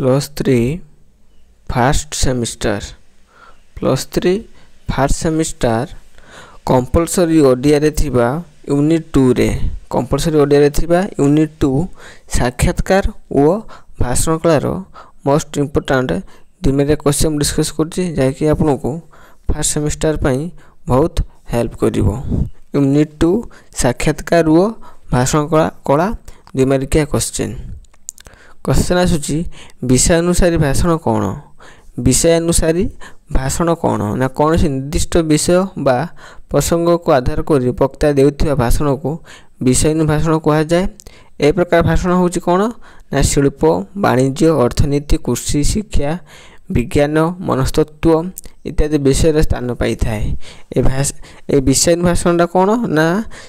+3 fast semester +3 fast semester compulsory Odia रे थिबा unit 2 रे कंपलसरी ओडिया रे थिबा यूनिट 2 साक्षात्कार और भाषण कलार मोस्ट इम्पोर्टेंट दुनिया क्वेश्चन डिस्कस करछि जाकि आपनको फास्ट सेमिस्टर पई बहुत हेल्प करिवो। यूनिट 2 साक्षात्कार और भाषण कला दुनिया क्वेश्चन आसुची विषय अनुसारी भाषण कौन विषय अनुसारी भाषण कौन ना कौन से निर्दिष्ट विषय बा प्रसंग को आधार कर वक्ता देउथिबा भाषण को विषय भाषण कहा जाए। ए प्रकार भाषण होची कौन ना शिल्प वाणिज्य अर्थनीति कृषि शिक्षा विज्ञान मनस्तत्व इत्यादि विषय स्थान पाई थाए। ए विषय भाषणटा कौन ना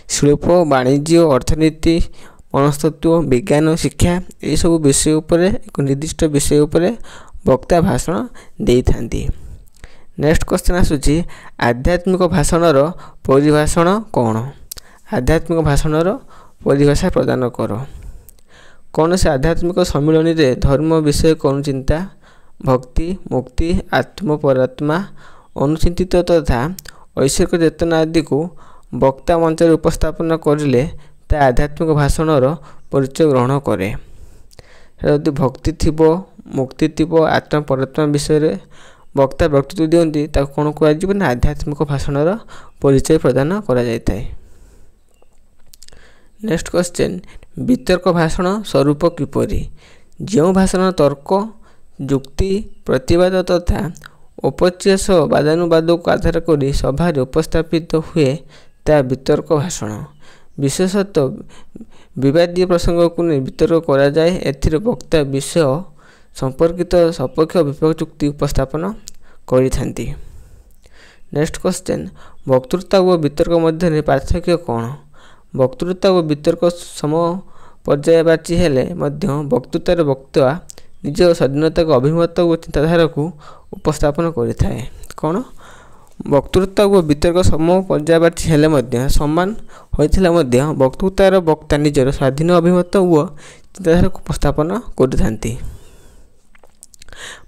शिल्प वाणिज्य अर्थनीति मनस्तत्व विज्ञान शिक्षा ये सब विषय उपरे एक निर्दिष्ट विषय उपरे वक्ता भाषण देई थांती। नेक्स्ट क्वेश्चन आसुची आध्यात्मिक भाषणर परिभाषण कौन आध्यात्मिक भाषणर परिभाषा प्रदान कर। कौन से आध्यात्मिक सम्मिलन रे धर्म विषय कौन चिंता भक्ति मुक्ति आत्म परात्मा अनुचिंतित तथा ऐश्वर्य चेतना आदि को वक्ता मंच उपस्थापन करिले आध्यात्मिक भाषणर परिचय ग्रहण करे। यदि भक्ति थिबो मुक्ति थिबो आत्म परात्मा विषय वक्ता व्यक्तित्व दियंती ताको कोन कह जिवो ना आध्यात्मिक भाषणर परिचय प्रदान करा जायताय। नेक्स्ट क्वेश्चन वितर्क भाषण स्वरूप किपरि जो भाषण तर्क युक्ति प्रतिवाद तथा उपचेस वादानुवाद को आधार कर सभा उपस्थापित हुए ता वितर्क भाषण। विशेषतः विवादीय प्रसंग को वितर्क करा जाए एथिरे वक्ता विषय संपर्कित सपक्ष विपक्ष युक्ति उपस्थापन करिथांती। नेक्स्ट क्वेश्चन वक्तृता और वितर्क मध्य पार्थक्य कौन वक्तृता और वितर्क सम पर्यायवाची हेले मध्य वक्तृतार वक्ता निज स्वाधीनता को अभिमत और चिंताधारा को उपस्थापन करिथाए। कौन वक्तृता और वितर्क सम पर्यायवाची हेले मध्य समान होइथिला मध्य वक्तृतार वक्ता निजर स्वाधीन अभिमत और चिंताधारा को उपस्थापन करिथांती।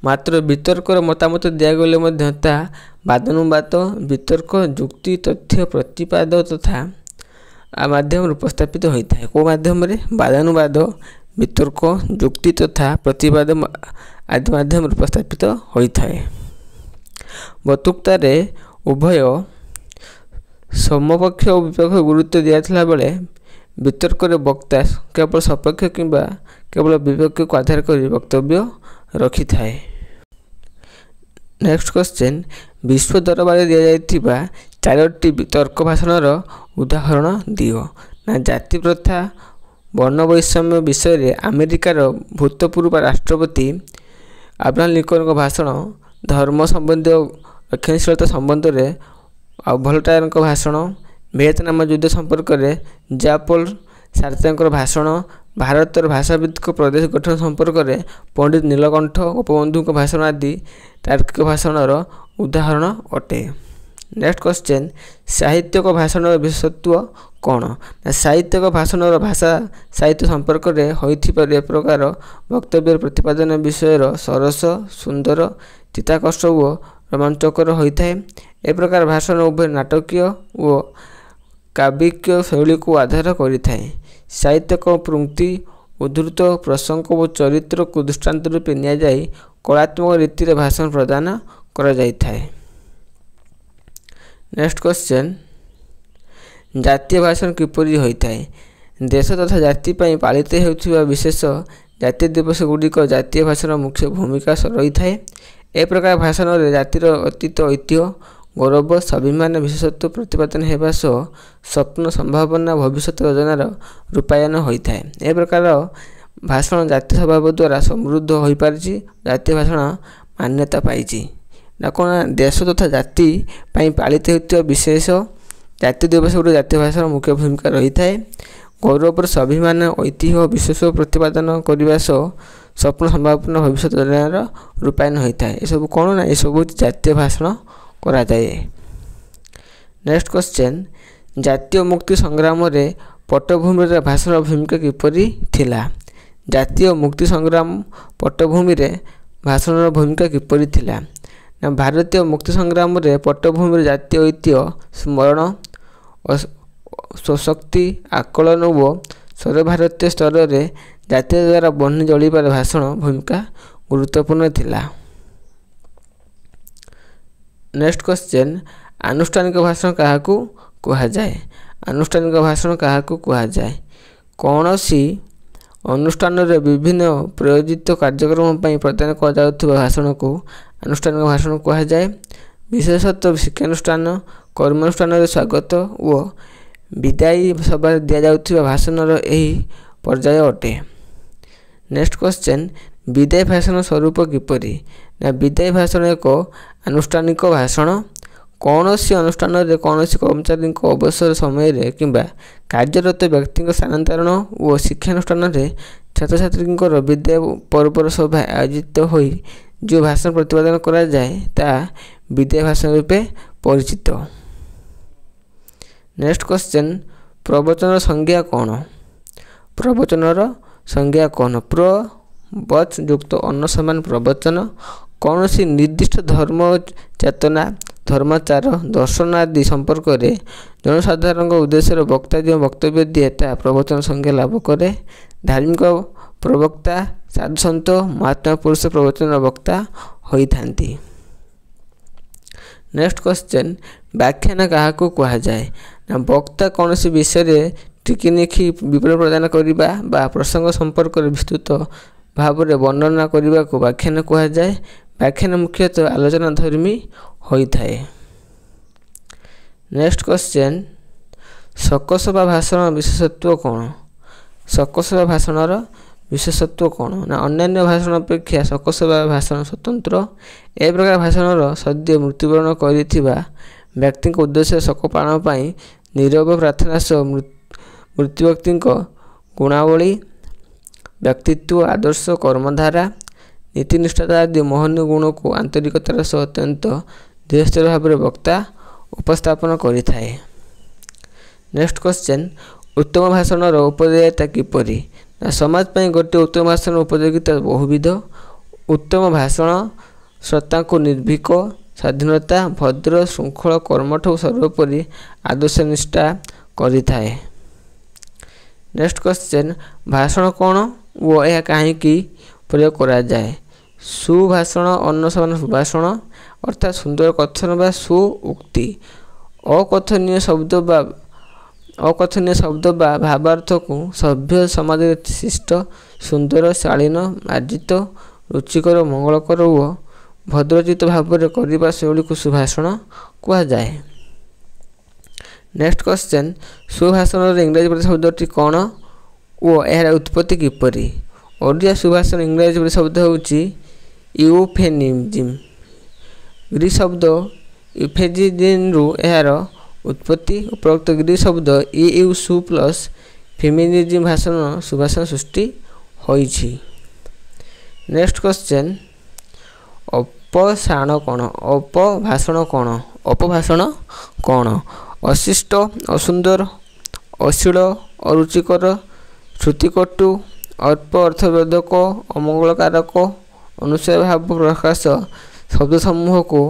मात्र वितर्कर मतामत दिगले मध्य ता वादानुवाद वितर्क युक्ति तथ्य प्रतिपाद तथा माध्यम उपस्थापित होता है। को माध्यम रे वादानुवाद वितर्क युक्ति तथा प्रतिपाद आदि माध्यम उपस्थापित होता है। वक्तृता रे उभय समपक्ष और विपक्ष गुरुत्व दिया बेले वितर्क रे वक्ता केवल सपक्ष किंबा केवल विपक्ष को आधार कर वक्तव्य रखि थाए। नेक्स्ट क्वेश्चन विश्व दरबार दिया जाइतिबा चारोटी तर्क भाषणर उदाहरण दियो ना जाति प्रथा वर्ण वैषम्य विषय रे अमेरिकार भूतपूर्व राष्ट्रपति अब्राहम लिंकन भाषण धर्म संबंधी रक्षणशीलता संबंध में वोल्टेयर भाषण वियतनाम युद्ध संपर्क में जापोल सार्त्रे भाषण भारतर भाषाविद प्रदेश गठन संपर्क में पंडित नीलकंठ गोपबंधु भाषण आदि तार्किक भाषणर उदाहरण अटे। नेक्स्ट क्वेश्चन साहित्यिक भाषण विशेषत्व कौन ना साहित्यिक भाषण भाषा साहित्य संपर्क में होइथिबार प्रकार वक्तव्य प्रतिपादन विषय सरस सुंदर चित्ताकर्षक और रोमांचकर होता है। ए प्रकार भाषण उभय नाटकीय और काव्यिक शैली को आधार करिथाए। साहित्यिक पंक्ति उद्धृत प्रसंग और चरित्र को दृष्टांत रूपे निया जाई कलात्मक रीति रे भाषण प्रदान करा जायथाए। नेक्स्ट क्वेश्चन जातीय भाषण किपरि होइथाए देश तथा जाति पई पालित हेउथिबा विशेष जातीय दिवस गुड़िक जातीय भाषण मुख्य भूमिका रही थाए। ए प्रकार भाषण रे जातिर अतीत ऐतिह्य गौरव स्वाभिमान विशेषत्व प्रतिपादन हेबा सह स्वप्न संभावना भविष्य योजनार रूपायन होता है। ए प्रकार भाषण जातीय स्वभाव द्वारा समृद्ध हो पारिछि जातीय भाषण मान्यता पाइछि ना कौन देश तथा जाति पई पालित हेउथिबा विशेष जातीय दिवस गुड़ी जातीय भाषण मुख्य भूमिका रही थाए। गौरव स्वाभिमान ऐतिह्य विशेष प्रतिपादन करने सह स्वप्न संभावना भविष्य योजनार रूपायन होता है। ये सब कौन ना ये सब जातीय भाषण करा जाए। नेक्स्ट क्वेश्चन जातीय मुक्ति संग्राम रे पटभूमि भाषण भूमिका किपरि थिला ଜାତୀୟ ମୁକ୍ତି ସଂଗ୍ରାମ ପଟ୍ଟଭୂମିରେ ଭାଷଣର ଭୂମିକା କିପରି ଥିଲା? ନା ଭାରତୀୟ ମୁକ୍ତି ସଂଗ୍ରାମରେ ପଟ୍ଟଭୂମିରେ ଜାତୀୟ ଐତିହ୍ୟ ସ୍ମରଣ, ସ୍ୱଶକ୍ତି ଆକଳନ ଓ ସର୍ବଭାରତୀୟ ସ୍ତରରେ ଜାତୀୟ ଦ୍ୱାରା ବହ୍ନି ଜଳିବାର ଭାଷଣ ଭୂମିକା ଗୁରୁତ୍ୱପୂର୍ଣ୍ଣ ଥିଲା। ନେକ୍ସଟ କ୍ୱେଶ୍ଚନ୍, ଆନୁଷ୍ଠାନିକ ଭାଷଣ କାହାକୁ କୁହାଯାଏ? ଆନୁଷ୍ଠାନିକ ଭାଷଣ କାହାକୁ କୁହାଯାଏ? କୌଣସି ଅନୁଷ୍ଠାନରେ ବିଭିନ୍ନ ପ୍ରାୟୋଜିତ କାର୍ଯ୍ୟକ୍ରମ ପାଇଁ ପ୍ରଦାନ କରାଯାଉଥିବା ଭାଷଣକୁ ଆନୁଷ୍ଠାନିକ ଭାଷଣ କୁହାଯାଏ। ବିଶେଷତଃ ଶିକ୍ଷାନୁଷ୍ଠାନ, କର୍ମାନୁଷ୍ଠାନରେ ସ୍ୱାଗତ ଓ ବିଦାୟୀ ସଭାରେ ଦିଆଯାଉଥିବା ଭାଷଣର ଏହି ପର୍ଯ୍ୟାୟ ଅଟେ। ନେକ୍ସଟ କ୍ୱେଶ୍ଚନ୍, ବିଦାୟୀ ଭାଷଣ ସ୍ୱରୂପ କିପରି? ନା ବିଦାୟୀ ଭାଷଣ ଏକ ଆନୁଷ୍ଠାନିକ ଭାଷଣ। କୌଣସି ଅନୁଷ୍ଠାନରେ କୌଣସି କର୍ମଚାରୀଙ୍କ ଅବସର ସମୟରେ କିମ୍ବା କାର୍ଯ୍ୟରତ ବ୍ୟକ୍ତିଙ୍କ ସ୍ଥାନାନ୍ତରଣ ଓ ଶିକ୍ଷାନୁଷ୍ଠାନରେ ଛାତ୍ରଛାତ୍ରୀଙ୍କର ବିଦାୟ ପର୍ବର ସଭା ଆୟୋଜିତ ହୋଇ ଯେଉଁ ଭାଷଣ ପ୍ରତିପାଦନ କରାଯାଏ ତାହା ବିଦାୟୀ ଭାଷଣ ରୂପେ ପରିଚିତ। ନେକ୍ସଟ କ୍ୱେଶ୍ଚନ୍, ପ୍ରବଚନର ସଂଜ୍ଞା କ'ଣ? ପ୍ରବଚନର ସଂଜ୍ଞା କ'ଣ? ପ୍ର ବଚ ଯୁକ୍ତ ଅନ୍ନ ସମାନ ପ୍ରବଚନ। କୌଣସି ନିର୍ଦ୍ଦିଷ୍ଟ ଧର୍ମ ଚେତନା, ଧର୍ମାଚାର, ଦର୍ଶନ ଆଦି ସମ୍ପର୍କରେ ଜନସାଧାରଣଙ୍କ ଉଦ୍ଦେଶ୍ୟରେ ବକ୍ତା ଯେଉଁ ବକ୍ତବ୍ୟ ଦିଏ ତାହା ପ୍ରବଚନ ସଂଜ୍ଞା ଲାଭ କରେ। ଧାର୍ମିକ ପ୍ରବକ୍ତା, ସାଧୁସନ୍ଥ, ମହାତ୍ମା ପୁରୁଷ ପ୍ରବଚନର ବକ୍ତା ହୋଇଥାନ୍ତି। ନେକ୍ସଟ କ୍ୱେଶ୍ଚନ୍, ବ୍ୟାଖ୍ୟାନ କାହାକୁ କୁହାଯାଏ? ନା ବକ୍ତା କୌଣସି ବିଷୟରେ ଟିକିନିଖି ବିବରଣୀ ପ୍ରଦାନ କରିବା ବା ପ୍ରସଙ୍ଗ ସମ୍ପର୍କରେ ବିସ୍ତୃତ ଭାବରେ ବର୍ଣ୍ଣନା କରିବାକୁ ବ୍ୟାଖ୍ୟାନ କୁହାଯାଏ। ବ୍ୟାଖ୍ୟାନ ମୁଖ୍ୟତଃ ଆଲୋଚନା ଧର୍ମୀ ହୋଇଥାଏ। ନେକ୍ସଟ କ୍ୱେଶ୍ଚନ୍, ଶୋକସଭା ଭାଷଣର ବିଶେଷତ୍ୱ କ'ଣ? ଶୋକସଭା ଭାଷଣର ବିଶେଷତ୍ୱ କ'ଣ? ନା ଅନ୍ୟାନ୍ୟ ଭାଷଣ ଅପେକ୍ଷା ଶୋକସଭା ଭାଷଣ ସ୍ୱତନ୍ତ୍ର। ଏ ପ୍ରକାର ଭାଷଣର ସଦ୍ୟ ମୃତ୍ୟୁବରଣ କରିଥିବା ବ୍ୟକ୍ତିଙ୍କ ଉଦ୍ଦେଶ୍ୟରେ ଶୋକ ପାଳନ ପାଇଁ ନୀରବ ପ୍ରାର୍ଥନା ସହ ମୃତ୍ୟୁ ବ୍ୟକ୍ତିଙ୍କ ଗୁଣାବଳୀ, ବ୍ୟକ୍ତିତ୍ୱ, ଆଦର୍ଶ, କର୍ମଧାରା, ନୀତିନିଷ୍ଠତା ଆଦି ମହନୀୟ ଗୁଣକୁ ଆନ୍ତରିକତାର ସହ ଅତ୍ୟନ୍ତ ଧୀରସ୍ଥିର ଭାବରେ ବକ୍ତା ଉପସ୍ଥାପନ କରିଥାଏ। ନେକ୍ସଟ କ୍ୱେଶ୍ଚନ୍, ଉତ୍ତମ ଭାଷଣର ଉପଯୋଗିତା କିପରି? ନା ସମାଜ ପାଇଁ ଗୋଟିଏ ଉତ୍ତମ ଭାଷଣର ଉପଯୋଗିତା ବହୁବିଧ। ଉତ୍ତମ ଭାଷଣ ଶ୍ରୋତାଙ୍କୁ ନିର୍ଭୀକ, ସ୍ୱାଧୀନତା, ଭଦ୍ର, ଶୃଙ୍ଖଳ, କର୍ମଠ ଓ ସର୍ବୋପରି ଆଦର୍ଶନିଷ୍ଠା କରିଥାଏ। ନେକ୍ସଟ କ୍ୱେଶ୍ଚନ୍, ଭାଷଣ କ'ଣ ଓ ଏହା କାହିଁକି ପ୍ରୟୋଗ କରାଯାଏ? ସୁଭାଷଣ ଅନ୍ନ ସମାନ ସୁଭାଷଣ, ଅର୍ଥାତ୍ ସୁନ୍ଦର କଥନ ବା ସୁଉକ୍ତି। ଅକଥନୀୟ ଶବ୍ଦ ବା ଭାବାର୍ଥକୁ ସଭ୍ୟ ସମାଜରେ ଶିଷ୍ଟ, ସୁନ୍ଦର, ଶାଳୀନ, ମାର୍ଜିତ, ରୁଚିକର, ମଙ୍ଗଳକର ଓ ଭଦ୍ରଚିତ ଭାବରେ କରିବା ଶୈଳୀକୁ ସୁଭାଷଣ କୁହାଯାଏ। ନେକ୍ସଟ କ୍ୱେଶ୍ଚନ୍, ସୁଭାଷଣର ଇଂରାଜୀ ପଦ ଶବ୍ଦଟି କ'ଣ ଓ ଏହାର ଉତ୍ପତ୍ତି କିପରି? ଓଡ଼ିଆ ସୁଭାଷଣ ଇଂରାଜୀ ପଦ ଶବ୍ଦ ହେଉଛି ୟୁଫେନିଜିମ୍। ଗ୍ରୀକ୍ ଶବ୍ଦ ୟୁଫେଜିଜିମ୍ରୁ ଏହାର ଉତ୍ପତ୍ତି। ଉପରୋକ୍ତ ଗ୍ରୀକ୍ ଶବ୍ଦ ସୁ ପ୍ଲସ୍ ଫେମିନିଜିମ୍ ସୁଭାଷଣ ସୃଷ୍ଟି ହୋଇଛି। ନେକ୍ସଟ କ୍ୱେଶ୍ଚନ୍, ଅପଭାଷଣ କ'ଣ? ଅପଭାଷଣ କ'ଣ? ଅଶିଷ୍ଟ, ଅସୁନ୍ଦର, ଅଶ୍ଳୀଳ, ଅରୁଚିକର, ଶ୍ରୁତିକଟୁ, ଅଳ୍ପ ଅର୍ଥବର୍ଦ୍ଧକ, ଅମଙ୍ଗଳକାରକ, ଅନୁସାର ଭାବ ପ୍ରକାଶ ଶବ୍ଦ ସମୂହକୁ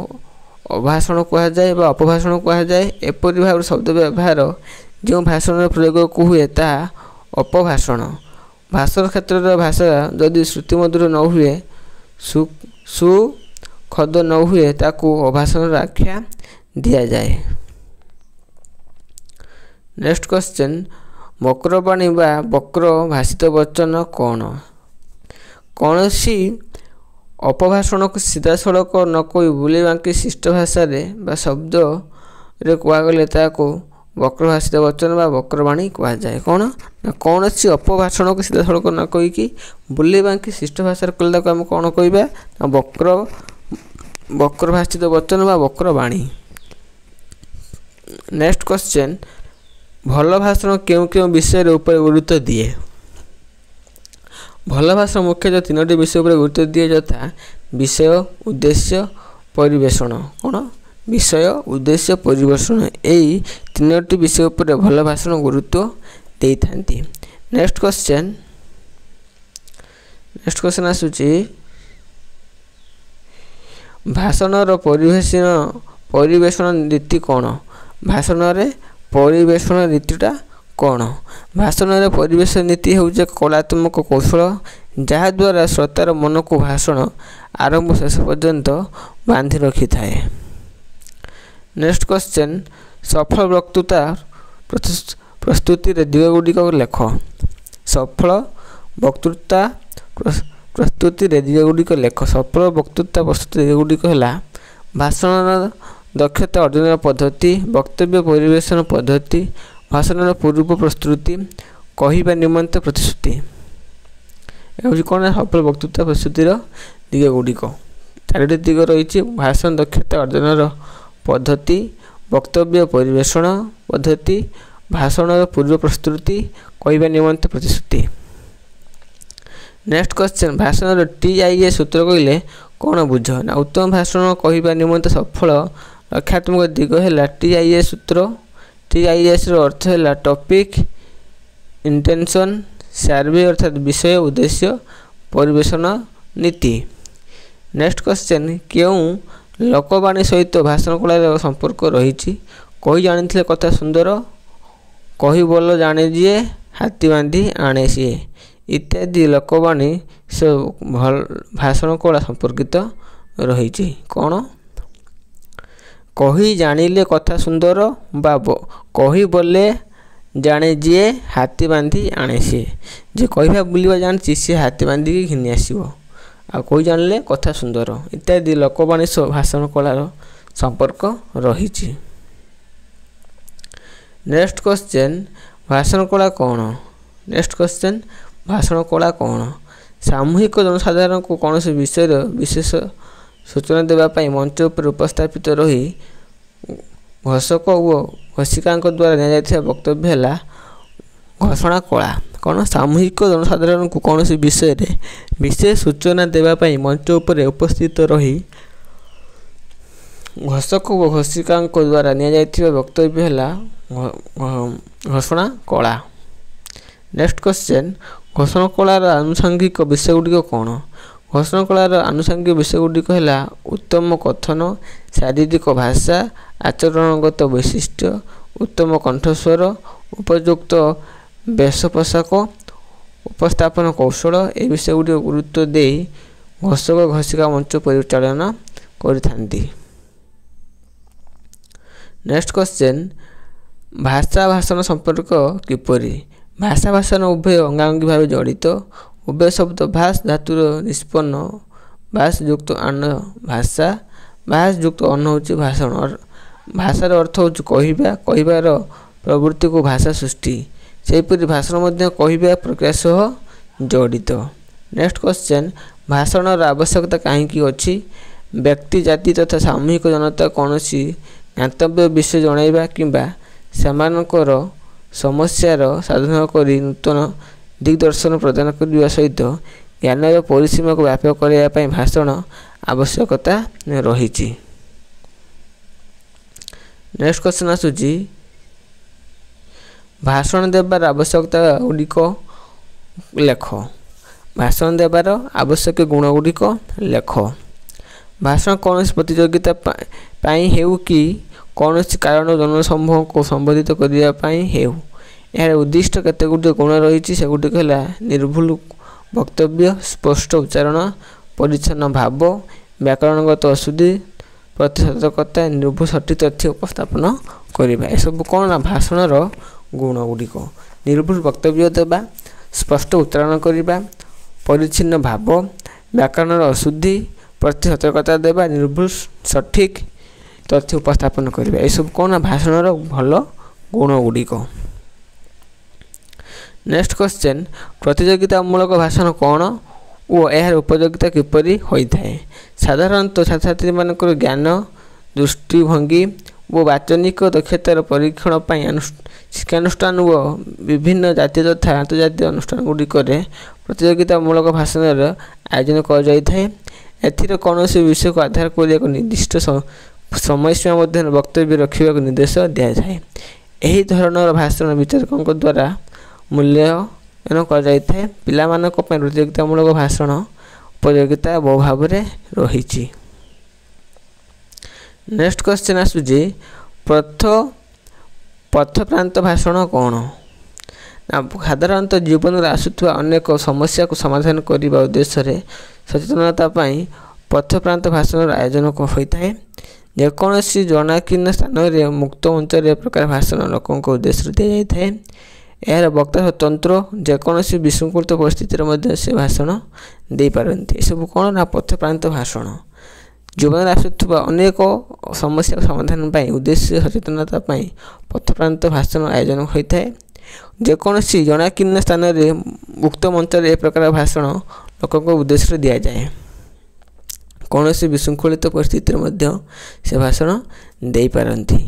ଅଭାଷଣ କୁହାଯାଏ ବା ଅପଭାଷଣ କୁହାଯାଏ। ଏପରି ଭାବରେ ଶବ୍ଦ ବ୍ୟବହାର ଯେଉଁ ଭାଷଣର ପ୍ରୟୋଗକୁ ହୁଏ ତାହା ଅପଭାଷଣ। ଭାଷଣ କ୍ଷେତ୍ରରେ ଭାଷା ଯଦି ଶ୍ରୁତିମଧୁର ନ ହୁଏ, ସୁଖଦ ନ ହୁଏ ତାକୁ ଅଭାଷଣର ଆଖ୍ୟା ଦିଆଯାଏ। ନେକ୍ସଟ କ୍ୱେଶ୍ଚନ୍, ବକ୍ରବାଣୀ ବା ବକ୍ର ଭାଷିତ ବଚନ କ'ଣ? କୌଣସି ଅପଭାଷଣକୁ ସିଧାସଳଖ ନ କହି ବୁଲେଇ ବାଙ୍କି ଶିଷ୍ଟ ଭାଷାରେ ବା ଶବ୍ଦରେ କୁହାଗଲେ ତାହାକୁ ବକ୍ର ଭାଷିତ ବଚନ ବା ବକ୍ରବାଣୀ କୁହାଯାଏ। କ'ଣ? ନା କୌଣସି ଅପଭାଷଣକୁ ସିଧାସଳଖ ନ କହିକି ବୁଲେଇ ବାଙ୍କି ଶିଷ୍ଟ ଭାଷାରେ କଲେ ତାକୁ ଆମେ କ'ଣ କହିବା? ନା ବକ୍ର ଭାଷିତ ବଚନ ବା ବକ୍ରବାଣୀ। ନେକ୍ସଟ କ୍ୱେଶ୍ଚନ୍, ଭଲ ଭାଷଣ କେଉଁ କେଉଁ ବିଷୟରେ ଉପରେ ଗୁରୁତ୍ୱ ଦିଏ? ଭଲ ଭାଷଣ ମୁଖ୍ୟତଃ ତିନୋଟି ବିଷୟ ଉପରେ ଗୁରୁତ୍ୱ ଦିଏ, ଯଥା ବିଷୟ, ଉଦ୍ଦେଶ୍ୟ, ପରିବେଷଣ। କ'ଣ? ବିଷୟ, ଉଦ୍ଦେଶ୍ୟ, ପରିବେଷଣ, ଏହି ତିନୋଟି ବିଷୟ ଉପରେ ଭଲ ଭାଷଣ ଗୁରୁତ୍ୱ ଦେଇଥାନ୍ତି। ନେକ୍ସଟ କ୍ୱେଶ୍ଚନ୍, नेक्स्ट क्वेश्चन आसुची भाषणर परिवेशन रीति कौन भाषण रे परिवेशन रीतिटा कौन भाषण रे परिवेशन नीति हूँ कलात्मक कौशल जहाद्वारा श्रोतार मन को भाषण आरंभ शेष पर्यंत बांधि रखी थाए। नेक्स्ट क्वेश्चन सफल वक्तृता प्रस्तुति रे दिगगुड़िक लेख सफल वक्तृता प्रस्तुति रे दिगगुड़िक लेख सफल वक्तृता प्रस्तुति दिगगुड़िक है भाषण दक्षता अर्जन पद्धति वक्तव्य परिवेशन पद्धति भाषण पूर्व प्रस्तुति कहवा निमंत प्रतिश्रुति ये कौन सफल वक्तृता प्रस्तुतिर दिगगुड़िक चारोटी दिग रही भाषण दक्षता अर्जन पद्धति वक्तव्य परिवेशन पद्धति भाषण पूर्व प्रस्तुति कहवा निमंत प्रतिश्रुति। नेक्स्ट क्वेश्चन भाषण TIA सूत्र कहले कौन बुझ ना उत्तम भाषण कहवा निमंत सफल रक्षात्मक दिग है TIA सूत्र TIS अर्थ है टॉपिक इंटेंशन सर्वे अर्थात विषय उद्देश्य परिवेशन नीति। नेक्स्ट क्वेश्चन क्यों लोकवाणी सहित भाषण कलार संपर्क रही कही जानी कथा सुंदर कही बोल जाने जी हाथी बांधी आणे सी इत्यादि लोकवाणी सब भाषण कला संपर्कित रही कौन कही जानिले कथा सुंदर बा कही बोले जाने जी हाथी बांधी आणे सी जे कहवा बुलवा जानी सी हाथी बांधिकी घिनी आसो आ कही जानिले कथा सुंदर इत्यादि लोकवाणी सह भाषण कलार संपर्क रही। नेक्स्ट क्वेश्चन भाषण कला कौन नेक्स्ट क्वेश्चन भाषण कला कौन सामूहिक जनसाधारण को कौन से विषय विशेष सूचना देवाई मंच पर उपस्थापित रही घोषक और घोषिका द्वारा नि वक्तव्य है घोषणा कला कौन सामूहिक जनसाधारण को कौन से विषय विशेष सूचना देवाई मंच पर उपस्थित रही घोषक और घोषिका द्वारा नि वक्तव्य है घोषणा कला। नेक्स्ट क्वेश्चन घोषणा कलार आनुषंगिक विषय गुड़िक कौन घोषणा कलार आनुषंगिक विषय गुड़िक है उत्तम कथन शारीरिक भाषा आचरणगत वैशिष्ट्य उत्तम कंठस्वर उपयुक्त वेश पोशाक उपस्थापन कौशल ए विषय गुड़िक गुरुत्व दे घोषक घोषिका मंच परिचालन करिथांती। नेक्स्ट क्वेश्चन भाषा भाषण संपर्क किपरि भाषा भाषण उभय अंगांगी भाव जड़ित उभय शब्द भाष धातुर निष्पन्न भाष युक्त अन्न भाषा भाष युक्त अन्न हूँ भाषण भाषार अर्थ हूँ कहवा कहबार प्रवृत्ति को भाषा सृष्टि सेहीपरि भाषण मध्य कहवा प्रक्रिया सह जड़ित। नेक्स्ट क्वेश्चन भाषण आवश्यकता कहीं अच्छी व्यक्ति जाति तथा सामूहिक जनता कौन ज्ञातव्य विषय जनइबा किंबा सेमानकर समस्यार साधन करी नूतन दिग्दर्शन प्रदान करने सहित ज्ञानर परिसीमा को व्यापक करने भाषण आवश्यकता रही। नेक्स्ट क्वेश्चन आसूची भाषण देवार आवश्यकता गुड़िक लेख भाषण देवार आवश्यक गुण गुड़िक लेख भाषण कौन प्रतियोगिता पाई हेउ कि कौन कारण जनसमूह को संबोधित करने हेउ यार उद्दिष्ट केते गुड़े गुण रही से गुड़िक है निर्भुल वक्तव्य स्पष्ट उच्चारण परिच्छन्न भाव व्याकरणगत अशुद्धि प्रतिशतकता निर्भुल सठिक तथ्य उपस्थापन करवा यह सब कौन ना भाषणर गुण गुड़िक निर्भुल वक्तव्य देवा स्पष्ट उच्चारण करवा परिच्छिन्न भाव व्याकरणर अशुद्धि प्रतिशतकता देवा निर्भुल सठिक तथ्य उपस्थापन करवा यह सब कौन ना भाषणर भल गुण गुड़िक। नेक्स्ट क्वेश्चन प्रतियोगितामूलक भाषण कौन और यार उपयोगिता किपरि होता है साधारणतः छात्र छात्री मानकर ज्ञान दृष्टिभंगी और वाचनिक दक्षतार परीक्षण शिक्षानुष्ठान और विभिन्न जातीय तथा आंतर्जातीय अनुष्ठान गुड़िक प्रतियोगितामूलक भाषण आयोजन कर कौन से विषय को आधार कर एक निर्दिष्ट समयसीमा मध्य वक्तव्य रखा निर्देश दी जाए। यही धरणर भाषण विचारकों द्वारा मूल्य କରାଯାଇଥାଏ। ପିଲାମାନଙ୍କ ପାଇଁ ପ୍ରତିଯୋଗିତାମୂଳକ ଭାଷଣ ଉପଯୋଗିତା ବହୁ ଭାବରେ ରହିଛି। ନେକ୍ସଟ କ୍ୱେଶ୍ଚନ୍ ଆସୁଛି ପଥପ୍ରାନ୍ତ ଭାଷଣ କ'ଣ? ନା ସାଧାରଣତଃ ଜୀବନରେ ଆସୁଥିବା ଅନେକ ସମସ୍ୟାକୁ ସମାଧାନ କରିବା ଉଦ୍ଦେଶ୍ୟରେ ସଚେତନତା ପାଇଁ ପଥପ୍ରାନ୍ତ ଭାଷଣର ଆୟୋଜନ ହୋଇଥାଏ। ଯେକୌଣସି ଜଣାକୀର୍ଣ୍ଣ ସ୍ଥାନରେ ମୁକ୍ତ ମଞ୍ଚରେ ଏ ପ୍ରକାର ଭାଷଣ ଲୋକଙ୍କ ଉଦ୍ଦେଶ୍ୟରେ ଦିଆଯାଇଥାଏ। ଏହାର ବକ୍ତା ସ୍ୱତନ୍ତ୍ର ଯେକୌଣସି ବିଶୃଙ୍ଖଳିତ ପରିସ୍ଥିତିରେ ମଧ୍ୟ ସେ ଭାଷଣ ଦେଇପାରନ୍ତି। ଏସବୁ କ'ଣ ନା ପଥପ୍ରାନ୍ତ ଭାଷଣ। ଜୀବନରେ ଆସୁଥିବା ଅନେକ ସମସ୍ୟା ସମାଧାନ ପାଇଁ ଉଦ୍ଦେଶ୍ୟ ସଚେତନତା ପାଇଁ ପଥପ୍ରାନ୍ତ ଭାଷଣ ଆୟୋଜନ ହୋଇଥାଏ। ଯେକୌଣସି ଜଣାକୀର୍ଣ୍ଣ ସ୍ଥାନରେ ମୁକ୍ତ ମଞ୍ଚରେ ଏ ପ୍ରକାର ଭାଷଣ ଲୋକଙ୍କ ଉଦ୍ଦେଶ୍ୟରେ ଦିଆଯାଏ। କୌଣସି ବିଶୃଙ୍ଖଳିତ ପରିସ୍ଥିତିରେ ମଧ୍ୟ ସେ ଭାଷଣ ଦେଇପାରନ୍ତି।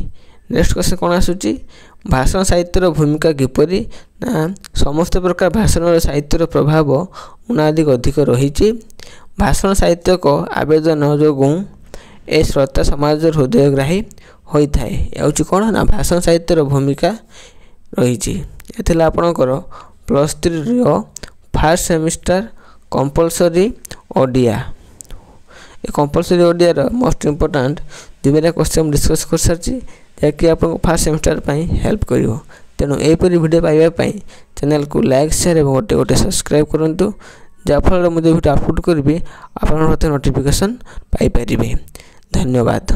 ନେକ୍ସଟ କ୍ୱେଶ୍ଚନ୍ କ'ଣ ଆସୁଛି? ଭାଷଣ ସାହିତ୍ୟର ଭୂମିକା କିପରି? ନା ସମସ୍ତ ପ୍ରକାର ଭାଷଣର ସାହିତ୍ୟର ପ୍ରଭାବ ଉନ୍ନାଧିକ ଅଧିକ ରହିଛି। ଭାଷଣ ସାହିତ୍ୟକ ଆବେଦନ ଯୋଗୁଁ ଏ ଶ୍ରୋତା ସମାଜର ହୃଦୟଗ୍ରାହୀ ହୋଇଥାଏ। ହେଉଛି କ'ଣ ନା ଭାଷଣ ସାହିତ୍ୟର ଭୂମିକା ରହିଛି। ଏ ଥିଲା ଆପଣଙ୍କର +3ର ଫାର୍ଷ୍ଟ ସେମିଷ୍ଟାର କମ୍ପଲସରି ଓଡ଼ିଆ। ଏ କମ୍ପଲସରି ଓଡ଼ିଆର ମୋଷ୍ଟ ଇମ୍ପୋର୍ଟାଣ୍ଟ 2ଟା କ୍ୱେଶ୍ଚନ୍ ଡିସ୍କସ୍ କରିସାରିଛି, ଯାହାକି ଆପଣଙ୍କୁ ଫାର୍ଷ୍ଟ ସେମିଷ୍ଟାର ପାଇଁ ହେଲ୍ପ କରିବ। ତେଣୁ ଏହିପରି ଭିଡ଼ିଓ ପାଇବା ପାଇଁ ଚ୍ୟାନେଲକୁ ଲାଇକ୍ ସେୟାର ଏବଂ ଗୋଟେ ସବସ୍କ୍ରାଇବ୍ କରନ୍ତୁ, ଯାହାଫଳରେ ମୁଁ ଯେଉଁ ଭିଡ଼ିଓ ଅପଲୋଡ଼ କରିବି ଆପଣଙ୍କ ହାତରେ ନୋଟିଫିକେସନ୍ ପାଇପାରିବେ। ଧନ୍ୟବାଦ।